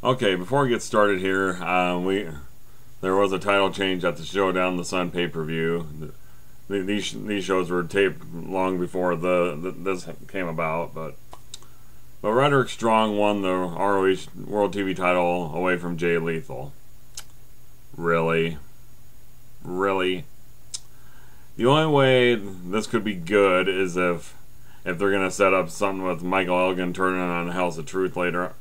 Okay, before we get started here, there was a title change at the Showdown the Sun pay-per-view. These shows were taped long before this came about, but Roderick Strong won the ROH World TV title away from Jay Lethal. Really? The only way this could be good is if they're gonna set up something with Michael Elgin turning on House of Truth later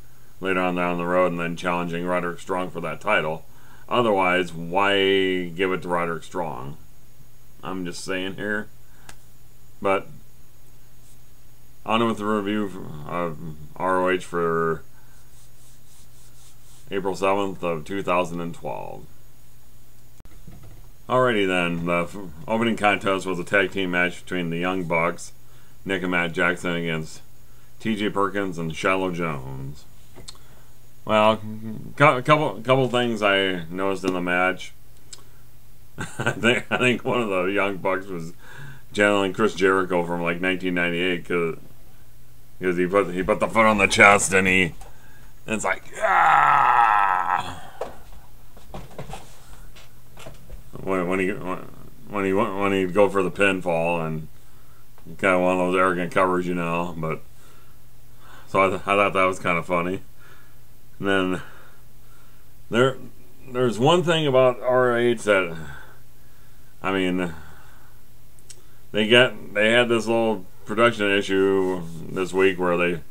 on down the road and then challenging Roderick Strong for that title. Otherwise, why give it to Roderick Strong? I'm just saying here. But on with the review of ROH for April 7th of 2012. Alrighty then, the opening contest was a tag team match between the Young Bucks, Nick and Matt Jackson, against TJ Perkins and Shallow Jones. Well, couple things I noticed in the match. I think one of the Young Bucks was channeling Chris Jericho from like 1998 because he put the foot on the chest and it's like when he'd go for the pinfall, and kind of one of those arrogant covers, you know. But so I thought that was kind of funny. And then there's one thing about ROH that, I mean, they had this little production issue this week where they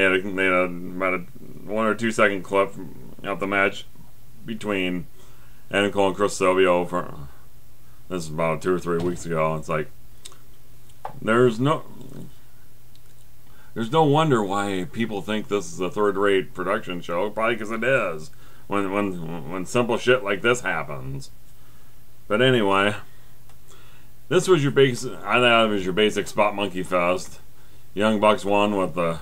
had about a 1 or 2 second clip of the match between Adam Cole and Chris Silvio. This is about 2 or 3 weeks ago. It's like there's no wonder why people think this is a third-rate production show. Probably because it is. When simple shit like this happens. But anyway, this was I thought it was your basic spot monkey fest. Young Bucks won with the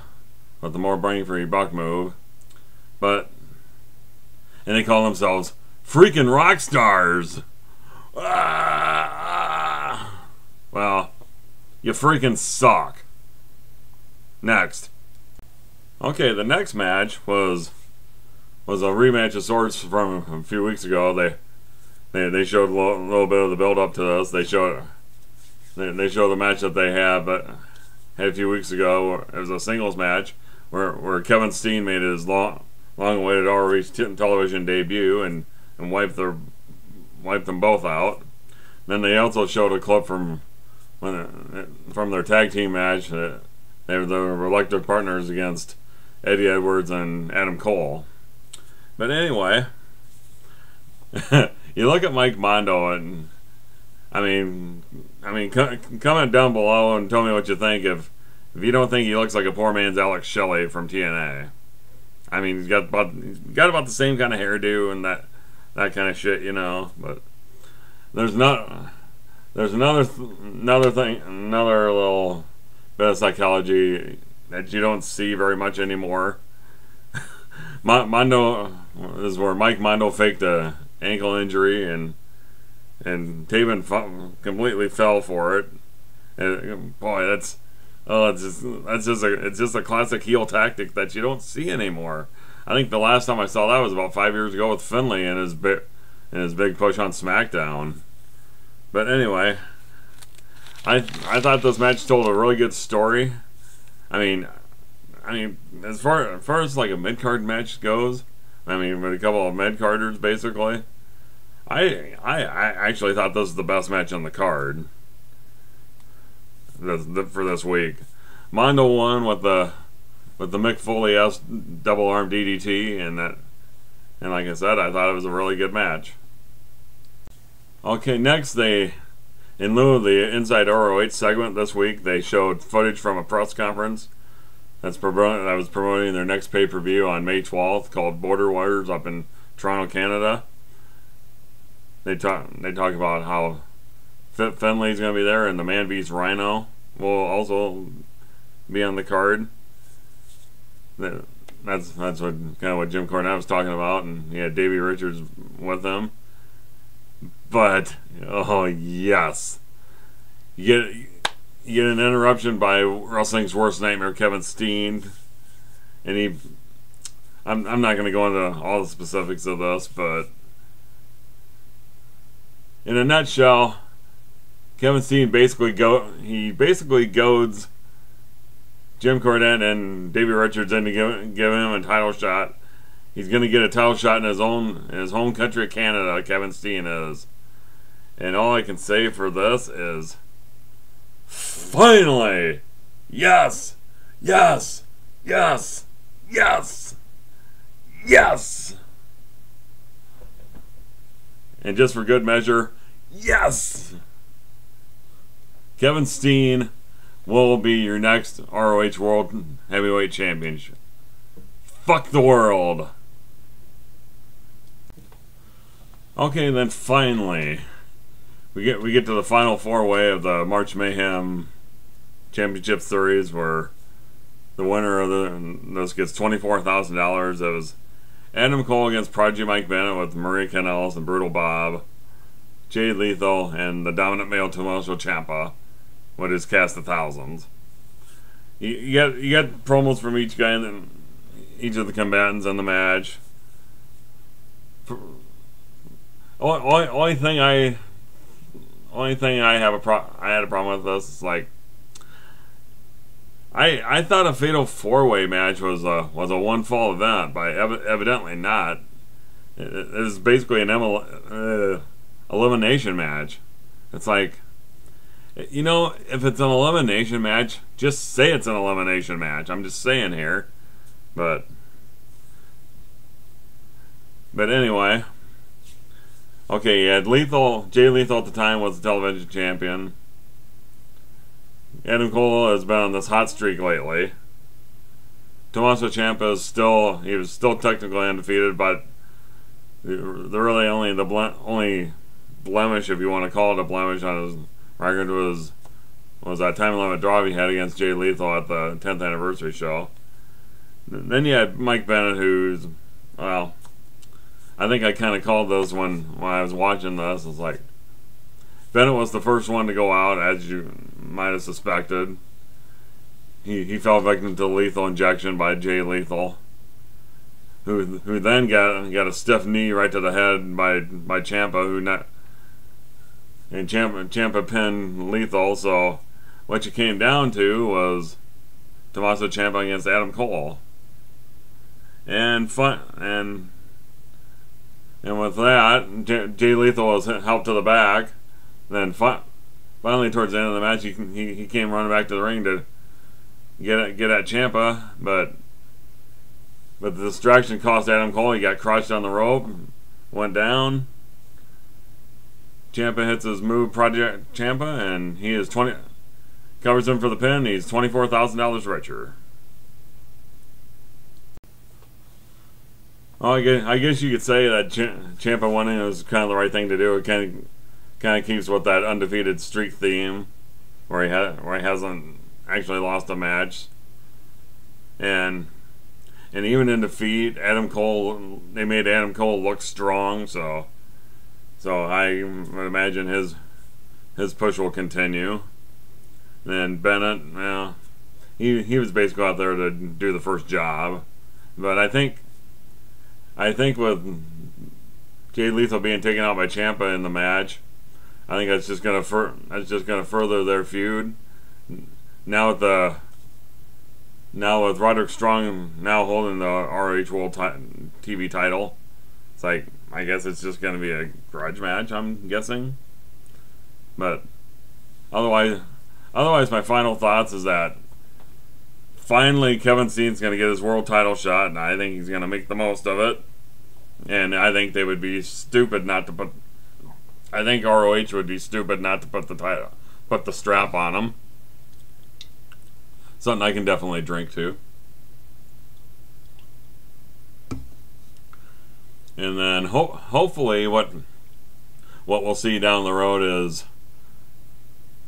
more bang for your buck move, and they call themselves freaking rock stars. Well, you freaking suck. Next. Okay, the next match was a rematch of sorts from a few weeks ago. They showed a little bit of the build up to this. They showed the match that they had a few weeks ago. It was a singles match where Kevin Steen made his long-awaited ROH television debut and wiped them both out. Then they also showed a clip from their tag team match. They were the reluctant partners against Eddie Edwards and Adam Cole. But anyway, you look at Mike Mando, and I mean, comment down below and tell me what you think if you don't think he looks like a poor man's Alex Shelley from TNA. I mean, he's got about the same kind of hairdo and that kind of shit, you know. But there's another little bit of psychology that you don't see very much anymore. Mando, this is where Mike Mando faked a ankle injury, and Taven completely fell for it. And, boy, it's just a classic heel tactic that you don't see anymore. I think the last time I saw that was about 5 years ago with Finlay and his big push on SmackDown. But anyway, I thought this match told a really good story. I mean, as far as like a mid-card match goes, I mean, with a couple of mid-carders basically, I actually thought this was the best match on the card for this week. Mando won with the Mick Foley-esque double arm DDT, and like I said, I thought it was a really good match. Okay, next in lieu of the Inside ROH segment this week, they showed footage from a press conference that was promoting their next pay-per-view on May 12th called Border Warriors up in Toronto, Canada. They talk about how Finlay's going to be there, and the Man Beast Rhino will also be on the card. That's what Jim Cornette was talking about, and he had Davey Richards with him. But oh yes, you get an interruption by wrestling's worst nightmare, Kevin Steen, and I'm not going to go into all the specifics of this, but in a nutshell, Kevin Steen basically goads Jim Cornette and Davey Richards into give him a title shot. He's going to get a title shot in his home country of Canada. Kevin Steen is, and all I can say for this is, finally, yes, yes, yes, yes, yes. And just for good measure, yes! Kevin Steen will be your next ROH World Heavyweight Championship. Fuck the world. Okay, then finally, we get to the final four-way of the March Mayhem Championship Series, where the winner of this gets $24,000. It was Adam Cole against Prodigy Mike Bennett with Maria Kanellis and Brutal Bob, Jay Lethal, and the dominant male Tommaso Ciampa with his cast of thousands. You got promos from each guy and each of the combatants in the match. Only thing I had a problem with this is, like, I thought a fatal four-way match was a one-fall event, but evidently not. It is basically an elimination match. It's like, you know, if it's an elimination match, just say it's an elimination match. I'm just saying here, but anyway, okay. You had Jay Lethal at the time was the television champion. Adam Cole has been on this hot streak lately. Tommaso Ciampa was still technically undefeated, but the only blemish, if you want to call it a blemish, on his record was that time limit draw he had against Jay Lethal at the 10th anniversary show. Then you had Mike Bennett, who's, well, I think I kind of called this when I was watching this. It's like, Bennett was the first one to go out, as you might have suspected. He fell victim to lethal injection by Jay Lethal, who then got a stiff knee right to the head by Ciampa, and Ciampa pinned Lethal. So what you came down to was Tommaso Ciampa against Adam Cole, and with that, Jay Lethal was helped to the back. Then finally, towards the end of the match, he came running back to the ring to get at Ciampa, but the distraction cost Adam Cole. He got crushed on the rope, went down. Ciampa hits his move, Project Ciampa, and he is covers him for the pin. He's $24,000 richer. Well, I guess you could say that Ciampa winning was kind of the right thing to do. It kind of keeps with that undefeated streak theme, where he hasn't actually lost a match, and even in defeat, they made Adam Cole look strong. So I would imagine his push will continue. And then Bennett, well, he was basically out there to do the first job, but I think with Jay Lethal being taken out by Ciampa in the match, I think that's just gonna further their feud. Now with Roderick Strong now holding the ROH World TV title, it's like, I guess it's just gonna be a grudge match, I'm guessing. But otherwise, my final thoughts is that finally Kevin Steen's gonna get his world title shot, and I think he's gonna make the most of it. And I think they would be stupid not to put. I think ROH would be stupid not to put the strap on him. Something I can definitely drink to. And then hopefully what we'll see down the road is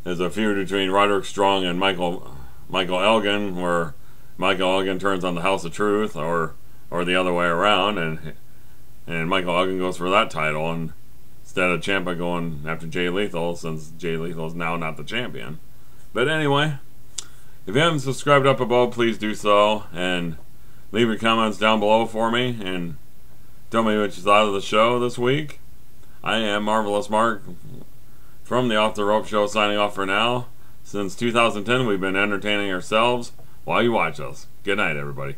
a feud between Roderick Strong and Michael Elgin, where Michael Elgin turns on the House of Truth, or the other way around, and Michael Elgin goes for that title, and instead of Ciampa going after Jay Lethal, since Jay Lethal is now not the champion. But anyway, if you haven't subscribed up above, please do so, and leave your comments down below for me and tell me what you thought of the show this week. I am Marvelous Mark from the Off the Rope Show, signing off for now. Since 2010, we've been entertaining ourselves while you watch us. Good night, everybody.